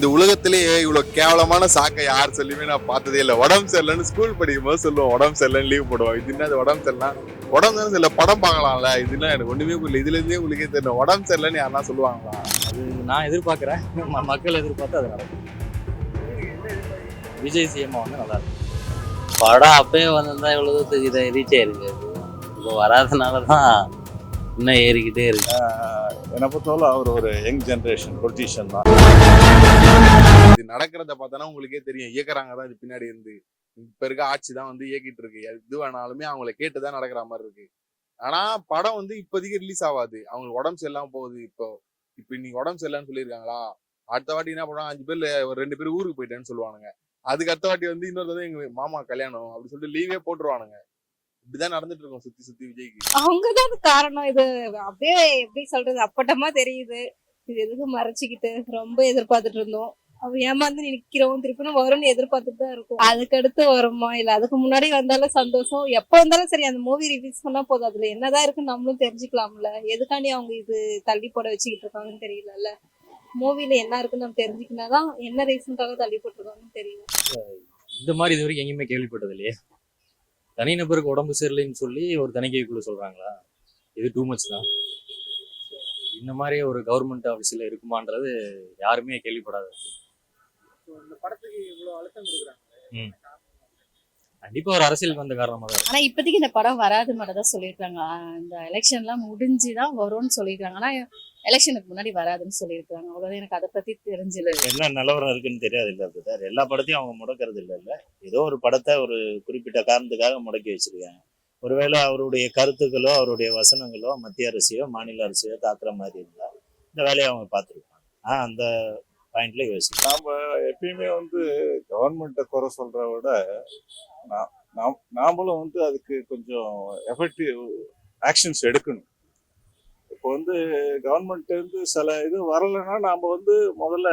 இந்த உலகத்திலேயே இவ்வளவு கேவலமான சாக்கை யார் சொல்லியுமே நான் பார்த்ததே இல்லை. உடம்பு சரியில்லைன்னு ஸ்கூல் படிக்கும் போது சொல்லுவோம், உடம்பு சரியில்லைன்னு லீவ் போடுவோம். இது என்ன உடம்பு சரியில்லை, உடம்பு தானே சரியில்லை, படம் பார்க்கலாம்ல. இதுனா எனக்கு ஒண்ணுமே புரியல. இதுல இருந்தே உங்களுக்கே தெரியல, உடம்பு சரியில்லைன்னு யாருன்னா சொல்லுவாங்களா? அது நான் எதிர்பார்க்கிறேன், மக்கள் எதிர்பார்த்து அது நடக்கும். விஜய் சிஎம் வந்து நல்லா இருக்கும். படம் அப்பயே வந்திருந்தா இவ்வளவு இதை ரீச் ஆயிருக்கு. இப்போ வராதனாலதான் இன்னும் ஏறிக்கிட்டே இருக்கு. என்னை பொறுத்தவரை அவர் ஒரு யங் ஜென்ரேஷன் பொலிட்டீஷியன் தான். இது நடக்கிறத பார்த்தானா உங்களுக்கே தெரியும், இயக்குறாங்க தான் இது பின்னாடி இருந்து. இப்ப இருக்க ஆட்சி தான் வந்து இயக்கிட்டு இருக்கு. எது வேணாலுமே அவங்களை கேட்டுதான் நடக்கிற மாதிரி இருக்கு. ஆனா படம் வந்து இப்போதைக்கு ரிலீஸ் ஆகாது. அவங்களுக்கு உடம்பு சரியில்லாம போகுது. இப்போ இன்னைக்கு உடம்பு சரியில்லைன்னு சொல்லியிருக்காங்களா, அடுத்த வாட்டி என்ன பண்ணுவாங்க, 5 பேர்ல ஒரு 2 பேர் ஊருக்கு போயிட்டேன்னு சொல்லுவானுங்க. அதுக்கு அடுத்த வாட்டி வந்து இன்னொரு தடவை எங்க மாமா கல்யாணம் அப்படி சொல்லிட்டு லீவே போட்டுருவானுங்க. இப்படிதான் நடந்துட்டு இருக்கோம் சுத்தி சுத்தி விஜய்க்கு. அவங்கதான் காரணம். இது அப்படியே எப்படி சொல்றது, அப்பட்டமா தெரியுது. இது எதுக்கு மறைச்சிக்கிட்டு ரொம்ப எதிர்பார்த்துட்டு இருந்தோம். அவ ஏமாந்து நிக்கிறோம், திருப்பினும் வரும்னு எதிர்பார்த்துட்டு தான் இருக்கும். அதுக்கு அடுத்து வருமா இல்ல அதுக்கு முன்னாடி வந்தாலும் சந்தோஷம். எப்ப வந்தாலும் சரி, அந்த மூவி ரிலீஸ் பண்ணா போதும். அதுல என்னதான் இருக்குன்னு நம்மளும் தெரிஞ்சுக்கலாம்ல. எதுக்காண்டி அவங்க இது தள்ளி போட வச்சுக்கிட்டு இருக்காங்கன்னு தெரியல. மூவில என்ன இருக்குன்னு நம்ம தெரிஞ்சுக்கினாதான் என்ன ரீசனுக்காக தள்ளி போட்டுருக்காங்கன்னு தெரியும். இந்த மாதிரி இது வரைக்கும் எங்கேயுமே கேள்விப்பட்டது இல்லையே. தனிநபருக்கு உடம்பு சரியில்லைன்னு சொல்லி ஒரு தணிக்கைக்குள்ள சொல்றாங்களா? இது டூ மச் தான். இந்த மாதிரி ஒரு கவர்மெண்ட் ஆஃபீஸில் இருக்குமான்றது யாருமே கேள்விப்படாது. கண்டிப்பா ஒரு அரசியலுக்கு வந்த காரணமா தான். ஆனா இப்போதைக்கு இந்த படம் வராது மட்டும் தான் சொல்லியிருக்காங்க. இந்த எலெக்ஷன் எல்லாம் முடிஞ்சுதான் வரும்னு சொல்லியிருக்காங்க. ஆனா எலெக்ஷனுக்கு முன்னாடி வராதுன்னு சொல்லியிருக்காங்க. அவ்வளவுதான். எனக்கு அதை பத்தி தெரிஞ்சது. என்ன நிலவரம் இருக்குன்னு தெரியாது இல்ல பிரதர். எல்லா படத்தையும் அவங்க முடக்கிறது இல்ல. ஏதோ ஒரு படத்தை ஒரு குறிப்பிட்ட காரணத்துக்காக முடக்கி வச்சிருக்காங்க. ஒருவேளை அவருடைய கருத்துக்களோ அவருடைய வசனங்களோ மத்திய அரசையோ மாநில அரசையோ தாக்குற மாதிரி இருந்தா இந்த வேலையை அவங்க பார்த்துருப்பாங்க. அந்த பாயிண்ட்ல யோசிச்சு நாம எப்பயுமே வந்து கவர்மெண்ட்டை குறை சொல்றத விட நாமளும் வந்து அதுக்கு கொஞ்சம் எஃபெக்டிவ் ஆக்ஷன்ஸ் எடுக்கணும். இப்போ வந்து கவர்மெண்ட் இருந்து சில இது வரலைன்னா நாம வந்து முதல்ல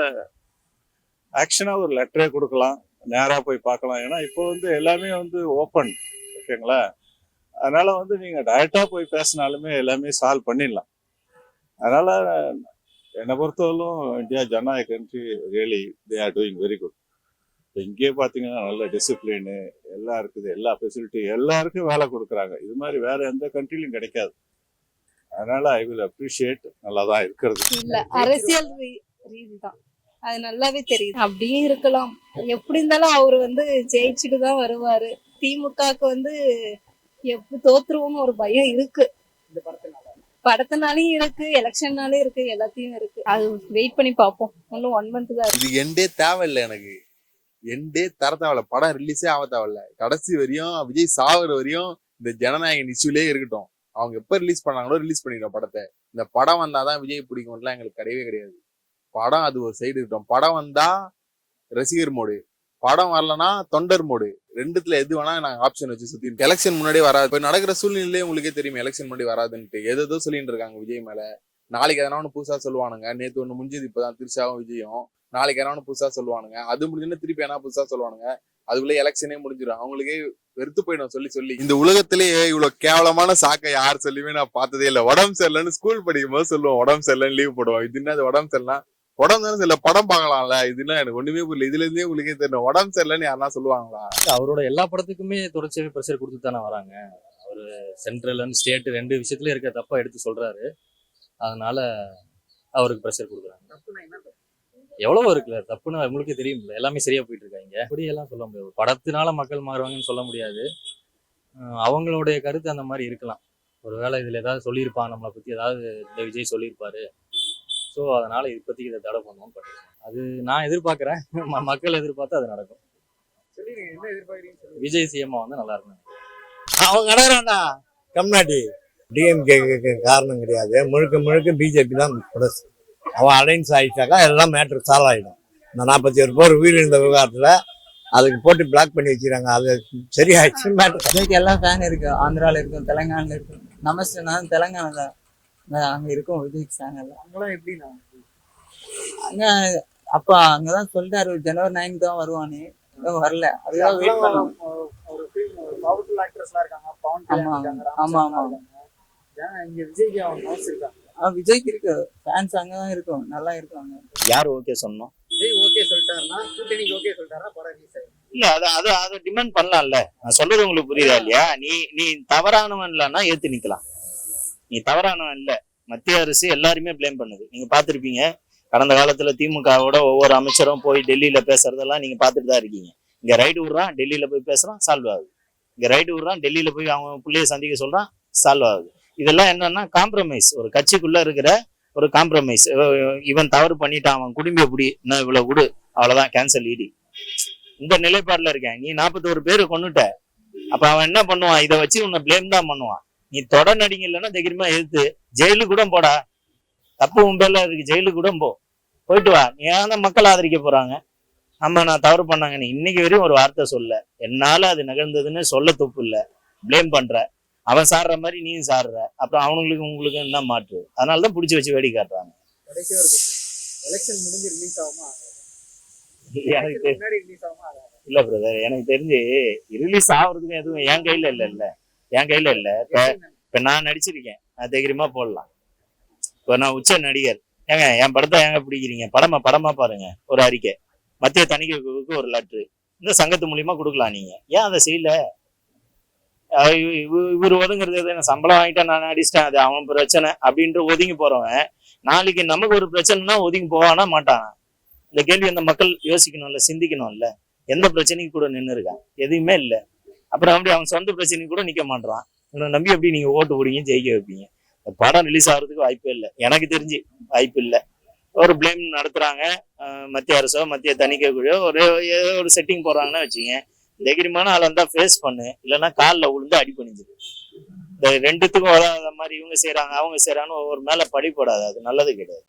ஆக்ஷனா ஒரு லெட்டரே கொடுக்கலாம், நேராக போய் பார்க்கலாம். ஏன்னா இப்போ வந்து எல்லாமே வந்து ஓப்பன், ஓகேங்களா? அதனால வந்து நீங்க டைரக்டா போய் பேசினாலுமே எல்லாமே சால்வ் பண்ணிடலாம். அதனால என்னை பொறுத்தவரைக்கும் இந்தியா ஜனநாயக country, really they are doing very good. இப்போ இங்கேயே பார்த்தீங்கன்னா நல்ல டிசிப்ளினு எல்லாம் இருக்குது, எல்லா ஃபெசிலிட்டி எல்லாருக்கும் வேலை கொடுக்குறாங்க. இது மாதிரி வேற எந்த கண்ட்ரிலையும் கிடைக்காது. அதனால ஐ வில் அப்ரிஷியேட். நல்லா தான் இருக்கிறது. இல்ல அரசியல் ரீதி தான், அது நல்லாவே தெரியுது. அப்படியே இருக்கலாம். எப்படி இருந்தாலும் அவரு வந்து ஜெயிச்சுட்டு தான் வருவாரு. திமுகவுக்கு வந்து எப்படி தோத்துருவோம்னு ஒரு பயம் இருக்கு. படத்தினாலையும் இருக்கு, எலெக்ஷன்னாலே இருக்கு, எல்லாத்தையும் இருக்கு. அது வெயிட் பண்ணி பார்ப்போம். இன்னும் 1 month தான் இருக்கு. இது எண்டே தேவையில்லை, எனக்கு எண்டே தர தேவையில்ல. படம் ரிலீஸே ஆக தேவையில்ல. கடைசி வரையும் விஜய் சாகுற வரையும் இந்த ஜனநாயக இஷ்யூலே இருக்கட்டும். அவங்க எப்ப ரிலீஸ் பண்ணாங்களோ ரிலீஸ் பண்ணிடுறோம் படத்தை. இந்த படம் வந்தாதான் விஜய் பிடிக்கும்லாம் எங்களுக்கு கிடையவே கிடையாது. படம் அது ஒரு சைடு இருக்கட்டும். படம் வந்தா ரசிகர் மோடு, படம் வரலன்னா தொண்டர் மோடு. ரெண்டுத்துல எது வேணா நாங்க ஆப்ஷன் வச்சு சுத்தி. எலெக்ஷன் முன்னாடியே வராது. இப்ப நடக்கிற சூழ்நிலையே உங்களுக்கே தெரியும், எலெக்ஷன் முன்னாடி வராதுன்ட்டு ஏதோ சொல்லிட்டு இருக்காங்க விஜய் மேல. நாளைக்கு எதனா ஒண்ணு புதுசா சொல்லுவானுங்க. நேத்து ஒண்ணு முடிஞ்சது, இப்பதான் திருச்சாவும் விஜயும். நாளைக்கு எதனா ஒண்ணு புதுசா சொல்லுவானுங்க. அது முடிஞ்சுன்னு திருப்பி என்ன புதுசா சொல்லுவானுங்க. அதுக்குள்ள எலெக்ஷனே முடிஞ்சிடும். அவங்களுக்கே வெறுத்து போயிடும் சொல்லி. இந்த உலகத்திலேயே இவ்வளவு கேவலமான சாக்கை யார் சொல்லியுமே நான் பார்த்ததே இல்லை. உடம்பு சரியில்லைன்னு ஸ்கூல் படிக்கும் போது சொல்லுவோம், உடம்பு சரியில்லைன்னு லீவ் போடுவோம். இது என்ன உடம்பு சரியில்லை, உடம்பு தானே சரியில்லை, படம் பார்க்கலாம்ல. இதுனா எனக்கு ஒண்ணுமே புரியல. இதுல இருந்தே உங்களுக்கே தெரியல, உடம்பு சரியில்லைன்னு யாருன்னா சொல்லுவாங்களா? அவரோட எல்லா படத்துக்குமே தொடர்ச்சியாவே ப்ரெஷர் கொடுத்து தானே வராங்க. அவரு சென்ட்ரல் அண்ட் ஸ்டேட் 2 விஷயத்துல இருக்க தப்பா எடுத்து சொல்றாரு. அதனால அவருக்கு ப்ரெஷர் கொடுக்குறாங்க. எவ்வளவோ இருக்குல்ல தப்புன்னு உங்களுக்கே தெரியும்ல. எல்லாமே சரியா போயிட்டு இருக்காங்க. அப்படியெல்லாம் சொல்ல முடியாது. படத்தினால மக்கள் மாறுவாங்கன்னு சொல்ல முடியாது. அவங்களுடைய கருத்து அந்த மாதிரி இருக்கலாம். ஒருவேளை இதுல ஏதாவது சொல்லியிருப்பான், நம்மளை பத்தி ஏதாவது இந்த விஜய் சொல்லியிருப்பாரு. ஸோ அதனால இப்போதைக்கு இதை தடை பண்ணுவோம் பண்ணிருக்கோம். அது நான் எதிர்பார்க்கிறேன், மக்கள் எதிர்பார்த்து அது நடக்கும். விஜய் சிஎம் வந்து நல்லா இருக்கும். அவங்க நடக்கிறான்டா தமிழ்நாட்டி. டிஎம்கே காரணம் கிடையாது, முழுக்க பிஜேபி தான் ப்ளஸ். அவன் அலைன்ஸ் ஆகிட்டாக்கா எல்லாம் மேட்ரு சால்வ் ஆகிடும். இந்த 47 பேர் உயிரிழந்த விவகாரத்தில் அதுக்கு போட்டு பிளாக் பண்ணி வச்சுக்கிறாங்க. அது சரியாயிடுச்சு மேட்ரு. விஜய்க்கு எல்லாம் ஃபேன் இருக்கு. ஆந்திராவில் இருக்கும், தெலுங்கானால இருக்கும். நமஸ்தே, நான் தெலுங்கானா தான் அங்கே இருக்கும். விஜய்க்கு ஃபேன் எல்லாம் அங்கெல்லாம் எப்படின்னா அங்கே அப்போ அங்கே தான் சொல்லிட்டாரு ஜனவரி 9 தான் வருவானே. வரல. அதுதான் வெயிட் பண்ணலாம். ஆமா ஆமா. விஜய்க்கு இருக்கு ஃபேன்ஸ், அங்கதான் இருக்கும், நல்லா இருக்கும். யார் ஓகே சொன்னோம்? விஜய் ஓகே சொல்லிட்டாருன்னா கூட்டணிக்கு ஓகே சொல்லிட்டாரா படம் ரிலீஸ் ஆகும்? இல்ல அதை டிமாண்ட் பண்ணலாம்ல. நான் சொல்றது உங்களுக்கு புரியுதா இல்லையா? நீ தவறானவன் இல்லைன்னா ஏத்து நிக்கலாம். நீ தவறானவன் இல்ல. மத்திய அரசு எல்லாருமே பிளேம் பண்ணுது. நீங்க பாத்திருப்பீங்க கடந்த காலத்துல திமுகவோட ஒவ்வொரு அமைச்சரும் போய் டெல்லியில பேசுறதெல்லாம் நீங்க பாத்துட்டு தான் இருக்கீங்க. இங்க ரைடு விடுறான், டெல்லியில போய் பேசுறான், சால்வ் ஆகுது. இங்க ரைடு விடுறான், டெல்லியில போய் அவங்க பிள்ளைய சந்திக்க சொல்றான், சால்வ் ஆகுது. இதெல்லாம் என்னன்னா காம்ப்ரமைஸ். ஒரு கட்சிக்குள்ள இருக்கிற ஒரு காம்ப்ரமைஸ். இவன் தவறு பண்ணிட்டான், அவன் குடும்பி எப்படி இன்னும் இவ்வளவு விடு, அவ்வளவுதான் கேன்சல் இடி. இந்த நிலைப்பாடுல இருக்கேன். நீ 41 பேரு கொண்டுட்ட, அப்ப அவன் என்ன பண்ணுவான்? இதை வச்சு உன்னை பிளேம் தான் பண்ணுவான். நீ தொடர் நடிங்க இல்லைன்னா தைரியமா எதிர்த்து ஜெயிலுக்கு கூட போடா. தப்பு உன் பேர்ல இருக்கு, ஜெயிலுக்கு கூட போயிட்டு வா. நீ தான் மக்கள் ஆதரிக்க போறாங்க. ஆமா நான் தவறு பண்ணாங்கன்னு இன்னைக்கு வரையும் ஒரு வார்த்தை சொல்ல. என்னால அது நிகழ்ந்ததுன்னு சொல்ல துப்பு இல்லை. பிளேம் பண்ற, அவன் சாடுற மாதிரி நீயும் சாடுற, அப்புறம் அவங்களுக்கு உங்களுக்கு என்ன மாற்று? அதனாலதான் பிடிச்சி வச்சு வேடி காட்டுறாங்க. கடைசியா ஒரு எலெக்ஷன் முடிஞ்சு ரிலீஸ் ஆகுமா? எனக்கு முன்னாடி ரிலீஸ் ஆகுமா? இல்ல பிரதர், எனக்கு தெரிஞ்சு ரிலீஸ் ஆகுறதுக்கு எதுவும் என் கையில என் கையில இல்ல. இப்ப நான் நடிச்சிருக்கேன், நான் தைரியமா போடலாம். இப்ப நான் உச்ச நடிகர். ஏங்க என் படத்தை ஏங்க பிடிக்கிறீங்க? படமா பாருங்க. ஒரு அறிக்கை, மத்திய தணிக்கை குழுவுக்கு ஒரு லெட்ரு, இந்த சங்கத்து மூலியமா கொடுக்கலாம். நீங்க ஏன் அதை செய்யல? இவர் ஒதுங்குறது சம்பளம் வாங்கிட்டா நான் அடிச்சிட்டேன், அது அவன் பிரச்சனை அப்படின்ட்டு ஒதுங்கி போறவன் நாளைக்கு நமக்கு ஒரு பிரச்சனைனா ஒதுங்கி போவானா மாட்டானா? இந்த கேள்வி அந்த மக்கள் யோசிக்கணும்ல, சிந்திக்கணும்ல. எந்த பிரச்சனைக்கு கூட நின்று இருக்கான்? எதுவுமே இல்லை. அப்புறம் அப்படி அவன் சொந்த பிரச்சனைக்கு கூட நிக்க மாட்டான். இவனை நம்பி எப்படி நீங்க ஓட்டு போடுவீங்க, ஜெயிக்க வைப்பீங்க? படம் ரிலீஸ் ஆகிறதுக்கு வாய்ப்பே இல்லை, எனக்கு தெரிஞ்சு வாய்ப்பு இல்லை. ஒரு பிளேம் நடத்துறாங்க மத்திய அரசோ மத்திய தணிக்கை குழு, ஒரு செட்டிங் போடுறாங்கன்னு வச்சுங்க. தைரியமான ஆள் இருந்தா ஃபேஸ் பண்ணு, இல்லைன்னா காலில் விழுந்து அடி பண்ணிடுது. இந்த ரெண்டுத்துக்கும் வராத மாதிரி இவங்க செய்யறாங்க அவங்க செய்யறாங்கன்னு ஒவ்வொரு மேல படி போடாது. அது நல்லது கிடையாது.